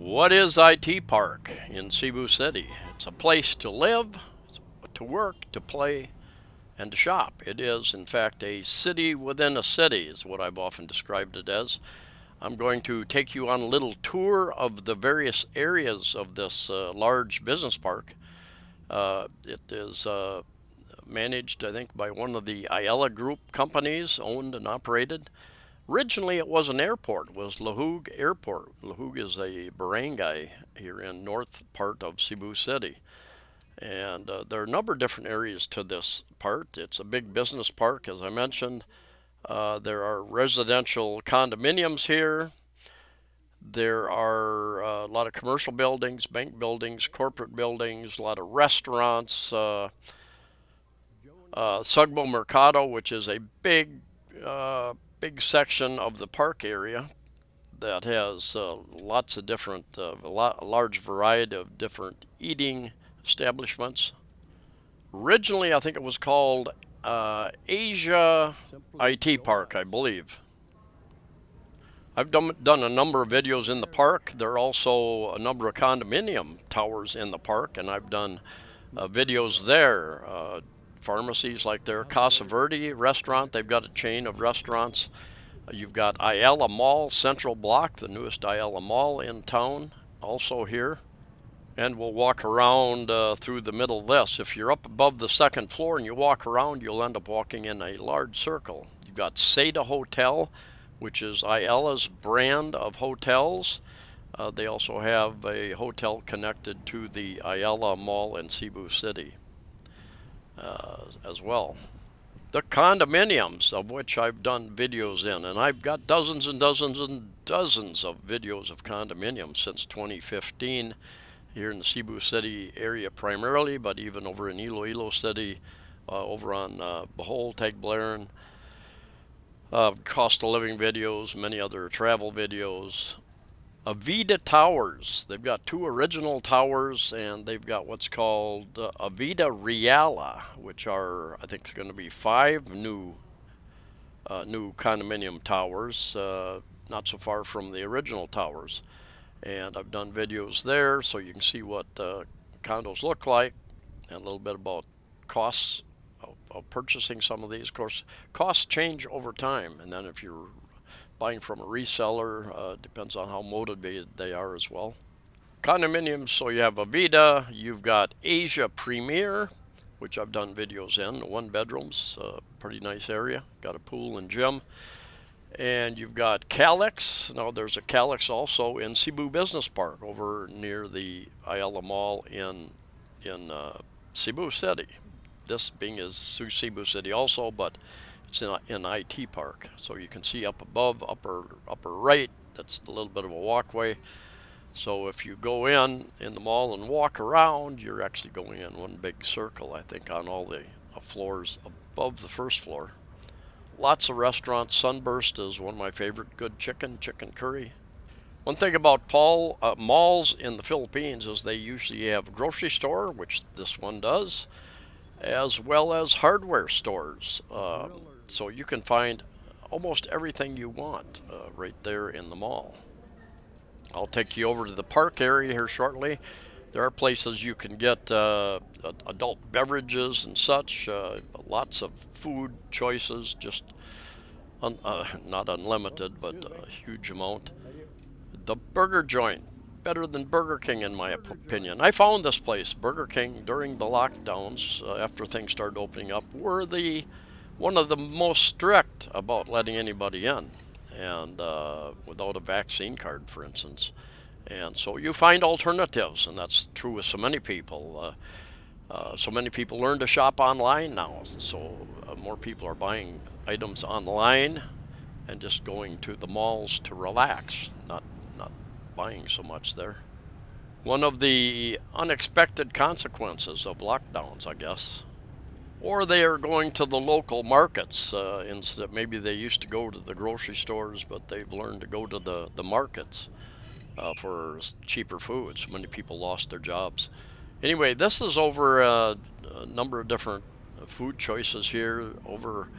What is IT Park in Cebu City? It's a place to live, to work, to play, and to shop. It is, in fact, a city within a city, is what I've often described it as. I'm going to take you on a little tour of the various areas of this large business park. It is managed, I think, by one of the Ayala Group companies, owned and operated. Originally, it was an airport. It was Lahug Airport. Lahug is a barangay here in north part of Cebu City. And there are a number of different areas to this part. It's a big business park, as I mentioned. There are residential condominiums here. There are a lot of commercial buildings, bank buildings, corporate buildings, a lot of restaurants. Sugbo Mercado, which is a big section of the park area that has lots of different, a large variety of different eating establishments. Originally, I think it was called Asia IT Park, I believe. I've done a number of videos in the park. There are also a number of condominium towers in the park, and I've done videos there. Pharmacies like their Casa Verde restaurant, they've got a chain of restaurants. You've got Ayala Mall, Central Block, the newest Ayala Mall in town, also here. And we'll walk around through the middle of this. If you're up above the second floor and you walk around, you'll end up walking in a large circle. You've got Seda Hotel, which is Ayala's brand of hotels. They also have a hotel connected to the Ayala Mall in Cebu City as well. The condominiums, of which I've done videos in, and I've got dozens and dozens and dozens of videos of condominiums since 2015 here in the Cebu City area primarily, but even over in Iloilo City, over on Bohol, Tagbilaran, cost of living videos, many other travel videos. AVIDA towers. They've got two original towers, and they've got what's called AVIDA Reala, which are, I think, it's going to be 5 new condominium towers, not so far from the original towers. And I've done videos there, so you can see what condos look like, and a little bit about costs of purchasing some of these. Of course, costs change over time, and then if you're buying from a reseller, depends on how motivated they are as well. Condominiums, so you have AVIDA, you've got Asia Premier, which I've done videos in, 1 bedrooms, pretty nice area, got a pool and gym. And you've got CALYX. Now there's a CALYX also in Cebu Business Park over near the Ayala Mall in Cebu City. This being is Cebu City also, but it's in IT Park. So you can see up above, upper right, that's a little bit of a walkway. So if you go in the mall and walk around, you're actually going in one big circle, I think, on all the floors above the first floor. Lots of restaurants. Sunburst is one of my favorite. Good chicken curry. One thing about malls in the Philippines is they usually have a grocery store, which this one does, as well as hardware stores. So you can find almost everything you want right there in the mall. I'll take you over to the park area here shortly. There are places you can get adult beverages and such, lots of food choices, just not unlimited, but a huge amount. The burger joint, better than Burger King in my opinion. I found this place, Burger King, during the lockdowns, after things started opening up, were one of the most strict about letting anybody in, and without a vaccine card, for instance. And so you find alternatives, and that's true with so many people. So many people learn to shop online now, so more people are buying items online and just going to the malls to relax, not buying so much there. One of the unexpected consequences of lockdowns, I guess. Or they are going to the local markets. Instead, maybe they used to go to the grocery stores, but they've learned to go to the markets for cheaper food. So many people lost their jobs. Anyway, this is over a number of different food choices here over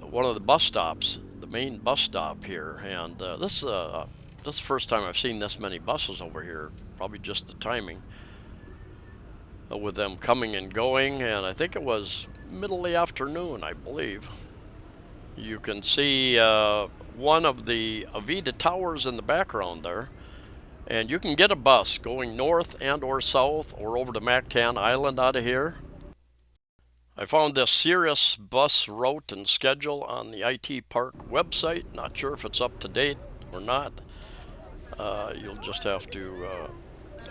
one of the bus stops, the main bus stop here. And this is a This is the first time I've seen this many buses over here. Probably just the timing with them coming and going, and I think it was middle of the afternoon, I believe. You can see one of the AVIDA towers in the background there, and you can get a bus going north and or south or over to Mactan Island out of here. I found this Cirrus bus route and schedule on the IT Park website. Not sure if it's up to date or not. You'll just have to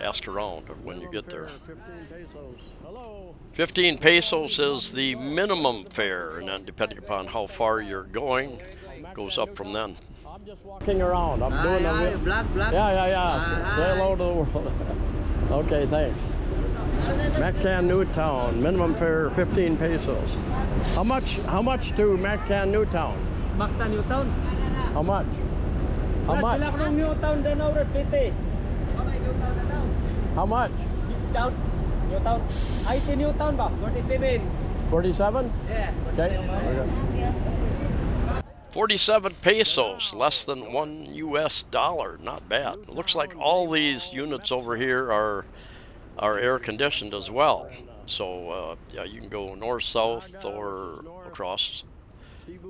ask around when you get there. 15 pesos. Hello. 15 pesos is the minimum fare, and then depending upon how far you're going, goes up from then. I'm just walking around. I'm doing a black. Yeah. Say hello to the world. Okay, thanks. Mactan Newtown, minimum fare 15 pesos. How much to Mactan Newtown? Mactan Newtown? How much? How much? Newtown then over 50. How much? Newtown. I see Newtown ba? 47. 47? Yeah. Okay. 47 pesos, less than $1 US. Not bad. It looks like all these units over here are air conditioned as well. So yeah, you can go north, south, or across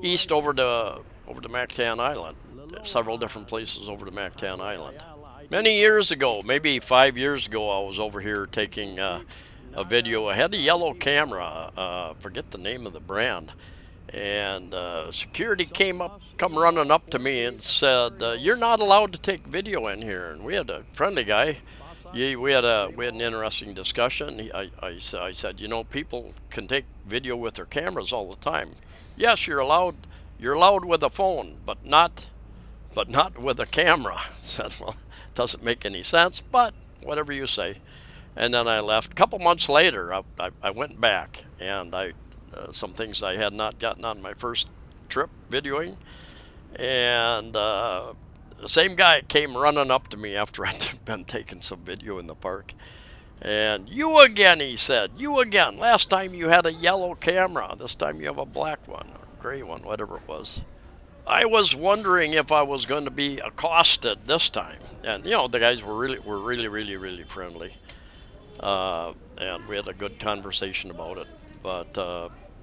east over to Mactan Island. Several different places over to Mactan Island. Many years ago, maybe 5 years ago, I was over here taking a video. I had a yellow camera, forget the name of the brand, and security come running up to me and said, "You're not allowed to take video in here." And we had a friendly guy. We had an interesting discussion. I said, you know, people can take video with their cameras all the time. Yes, you're allowed. You're allowed with a phone, but not with a camera. I said, well, it doesn't make any sense, but whatever you say. And then I left. A couple months later, I went back, and some things I had not gotten on my first trip videoing, and the same guy came running up to me after I'd been taking some video in the park. And you again, he said, you again. Last time you had a yellow camera. This time you have a black one, or gray one, whatever it was. I was wondering if I was going to be accosted this time. And, you know, the guys were really friendly. And we had a good conversation about it. But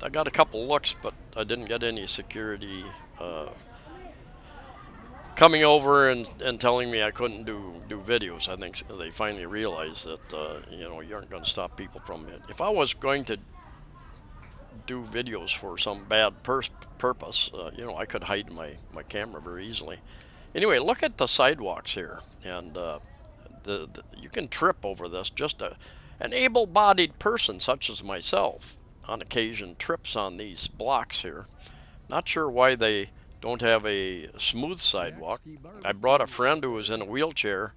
I got a couple looks, but I didn't get any security coming over and telling me I couldn't do videos. I think they finally realized that you know, you aren't going to stop people from it. If I was going to do videos for some bad purpose, you know, I could hide my camera very easily. Anyway, look at the sidewalks here, and you can trip over this. Just an able-bodied person such as myself on occasion trips on these blocks here. Not sure why they don't have a smooth sidewalk. I brought a friend who was in a wheelchair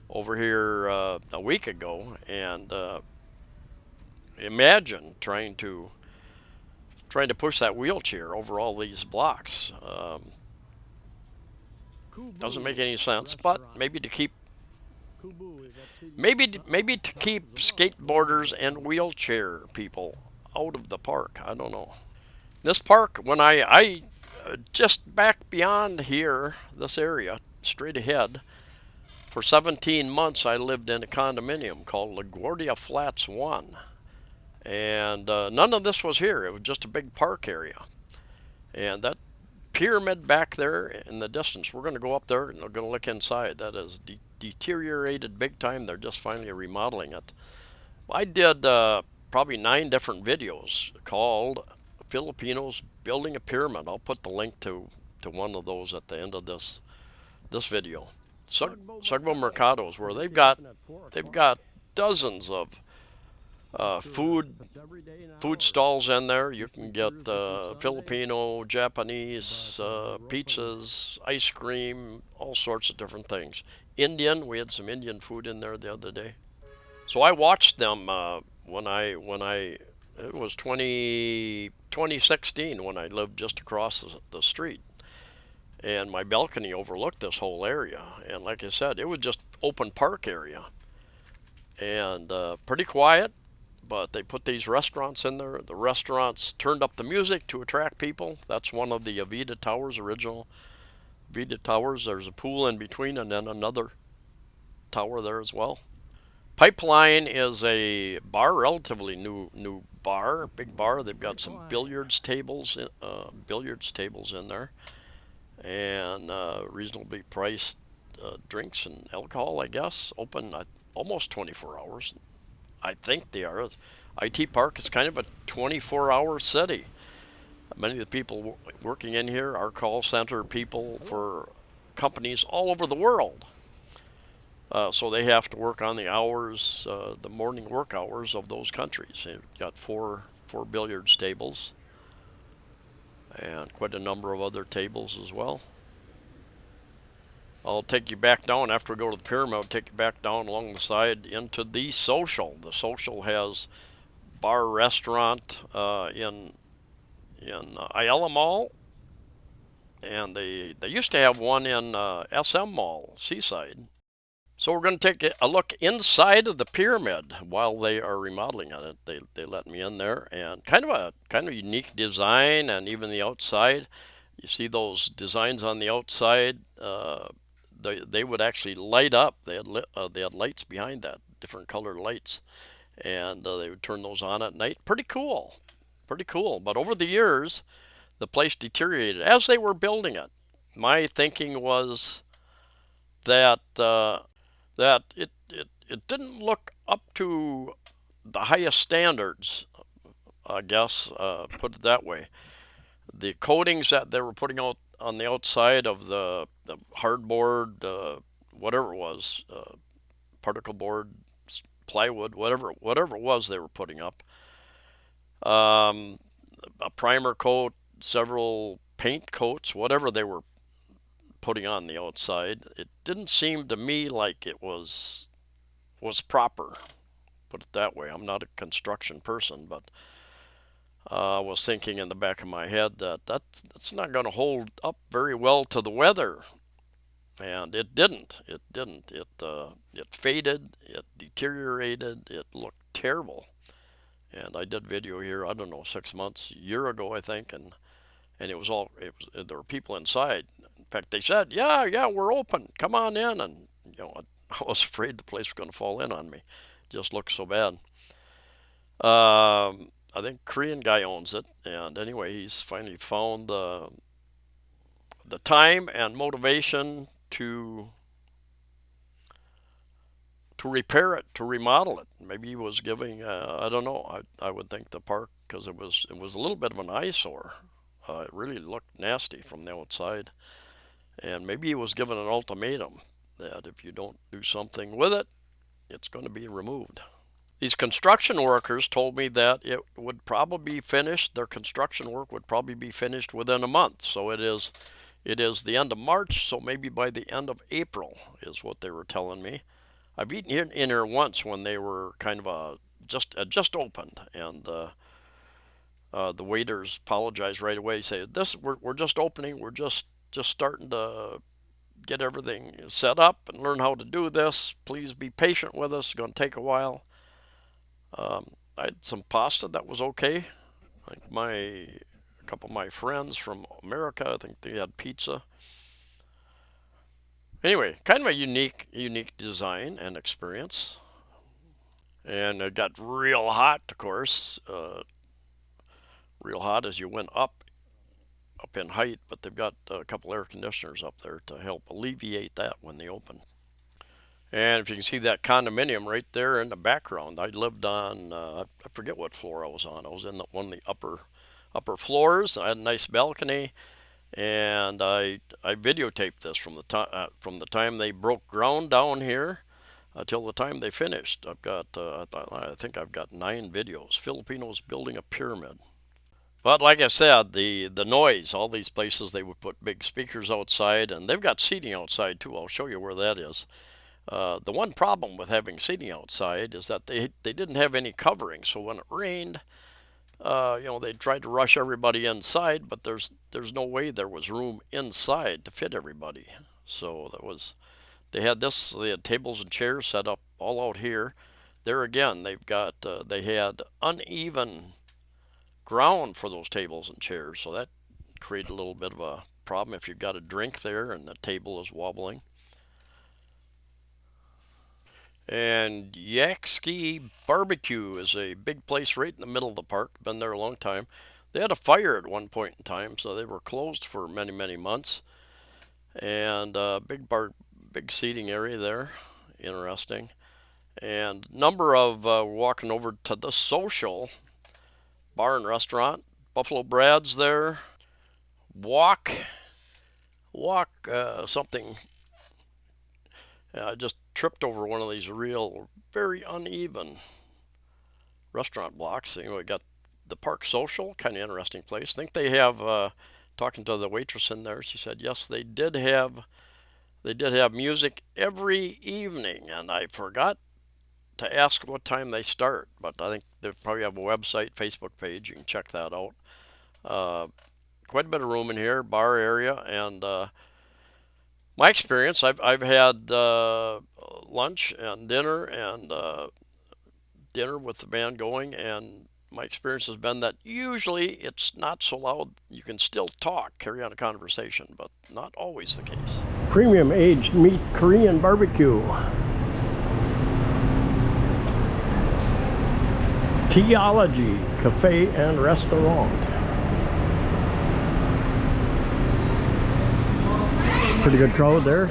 over here a week ago, and imagine trying to push that wheelchair over all these blocks. Doesn't make any sense, but maybe to keep skateboarders and wheelchair people out of the park. I don't know. This park, when I just back beyond here, this area, straight ahead, for 17 months I lived in a condominium called LaGuardia Flats 1. And none of this was here. It was just a big park area. And that pyramid back there in the distance, we're going to go up there and we're going to look inside. That is deteriorated big time. They're just finally remodeling it. I did probably 9 different videos called Filipinos Building a Pyramid. I'll put the link to one of those at the end of this video. Sugbo Mercados, where they've got dozens of food stalls in there. You can get Filipino, Japanese, pizzas, ice cream, all sorts of different things. Indian, we had some Indian food in there the other day. So I watched them when it was 2016 when I lived just across the street. And my balcony overlooked this whole area. And like I said, it was just open park area. And pretty quiet, but they put these restaurants in there. The restaurants turned up the music to attract people. That's one of the AVIDA Towers' original AVIDA towers. There's a pool in between, and then another tower there as well. Pipeline is a bar, relatively new bar, big bar. They've got some billiards tables in there, and reasonably priced drinks and alcohol, I guess. Open almost 24 hours. I think they are. IT Park is kind of a 24-hour city. Many of the people working in here are call center people for companies all over the world. So they have to work on the hours, the morning work hours of those countries. They've got four billiards tables and quite a number of other tables as well. I'll take you back down after we go to the pyramid. I'll take you back down along the side into the social. The social has bar restaurant in Ayala Mall, and they used to have one in SM Mall, Seaside. So we're going to take a look inside of the pyramid while they are remodeling it. They let me in there, and kind of unique design, and even the outside. You see those designs on the outside. They would actually light up. They had lights behind that, different colored lights, and they would turn those on at night. Pretty cool, pretty cool. But over the years, the place deteriorated as they were building it. My thinking was that it didn't look up to the highest standards, I guess, put it that way. The coatings that they were putting out on the outside of the hardboard, whatever it was, particle board, plywood, whatever it was they were putting up, a primer coat, several paint coats, whatever they were putting on the outside, it didn't seem to me like it was proper. Put it that way. I'm not a construction person, but I was thinking in the back of my head that that's not going to hold up very well to the weather, and it didn't. It didn't. It faded. It deteriorated. It looked terrible. And I did video here. I don't know, 6 months, a year ago, I think, and it was all. There were people inside. In fact, they said, "Yeah, we're open. Come on in." And I was afraid the place was going to fall in on me. It just looked so bad. I think Korean guy owns it, and anyway, he's finally found the time and motivation to repair it, to remodel it. Maybe he was giving, I don't know. I would think the park, because it was a little bit of an eyesore. It really looked nasty from the outside, and maybe he was given an ultimatum that if you don't do something with it, it's going to be removed. These construction workers told me that it would probably be finished. Their construction work would probably be finished within a month. So it is the end of March. So maybe by the end of April is what they were telling me. I've eaten in here once when they were kind of just opened, and the waiters apologized right away. Say we're just opening. We're just starting to get everything set up and learn how to do this. Please be patient with us. It's going to take a while. I had some pasta that was okay. Like a couple of my friends from America, I think they had pizza. Anyway, kind of a unique design and experience. And it got real hot, of course, real hot as you went up in height. But they've got a couple air conditioners up there to help alleviate that when they open. And if you can see that condominium right there in the background, I lived on, I forget what floor I was on. I was in one of the upper floors. I had a nice balcony, and I videotaped this from the time they broke ground down here until the time they finished. I've got, I think I've got 9 videos. Filipinos building a pyramid. But like I said, the noise, all these places, they would put big speakers outside, and they've got seating outside too. I'll show you where that is. The one problem with having seating outside is that they didn't have any covering, so when it rained, they tried to rush everybody inside, but there's no way there was room inside to fit everybody. So they had tables and chairs set up all out here. There again, they had uneven ground for those tables and chairs, so that created a little bit of problem if you've got a drink there and the table is wobbling. And Yak Ski Barbecue is a big place right in the middle of the park. Been there a long time. They had a fire at one point in time, so they were closed for many, many months. And big seating area there. Interesting. And number of walking over to the Social bar and restaurant. Buffalo Brad's there. Walk, something. I just tripped over one of these real, very uneven restaurant blocks. Anyway, got the Park Social, kind of interesting place. Think they have. Talking to the waitress in there, she said yes, they did have music every evening, and I forgot to ask what time they start, but I think they probably have a website, Facebook page. You can check that out. Uh, Quite a bit of room in here, bar area, and my experience, I've had lunch and dinner with the band going, and my experience has been that usually it's not so loud. You can still talk, carry on a conversation, but not always the case. Premium aged meat Korean barbecue. Teology Cafe and Restaurant. Pretty good crowd there.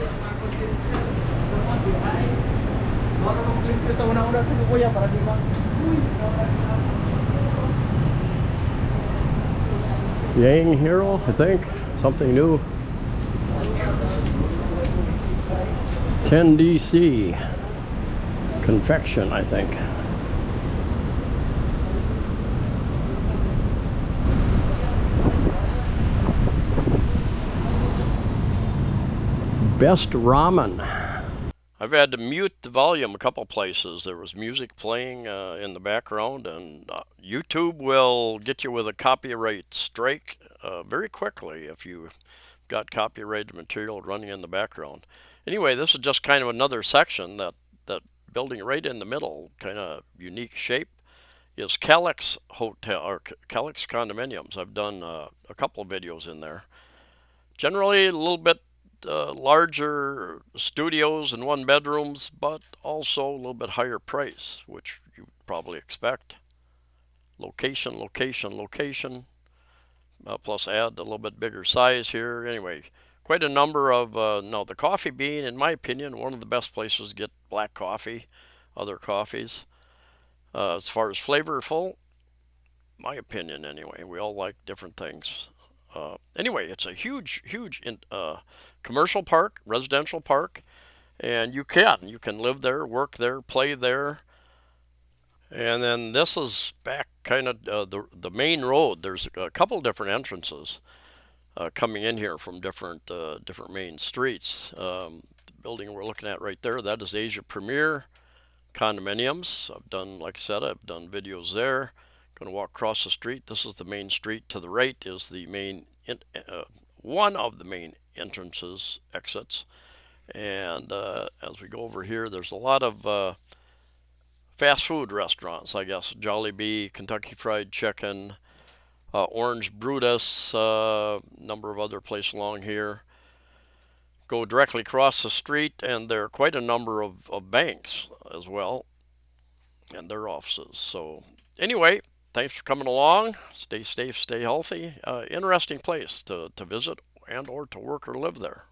Yang Hero, I think. Something new. 10DC. Confection, I think. Best ramen. I've had to mute the volume a couple places. There was music playing in the background, and YouTube will get you with a copyright strike very quickly if you've got copyrighted material running in the background. Anyway, this is just kind of another section. That building right in the middle, kind of unique shape, is CALYX Hotel or CALYX Condominiums. I've done a couple of videos in there. Generally a little bit larger studios and one bedrooms, but also a little bit higher price, which you probably expect. Location, location, location. Plus add a little bit bigger size here. Anyway, quite a number of, now the Coffee Bean, in my opinion, one of the best places to get black coffee, other coffees. As far as flavorful, my opinion anyway, we all like different things. Anyway, it's a huge commercial park, residential park, and you can live there, work there, play there. And then this is back kind of the main road. There's a couple different entrances coming in here from different main streets. The building we're looking at right there, that is Asia Premier Condominiums. Like I said, I've done videos there. Going to walk across the street. This is the main street. To the right is the main, one of the main entrances, exits. And as we go over here, there's a lot of fast food restaurants, I guess. Jollibee, Kentucky Fried Chicken, Orange Brutus, number of other places along here. Go directly across the street, and there are quite a number of banks as well, and their offices. So anyway, thanks for coming along. Stay safe, stay healthy. Interesting place to visit and or to work or live there.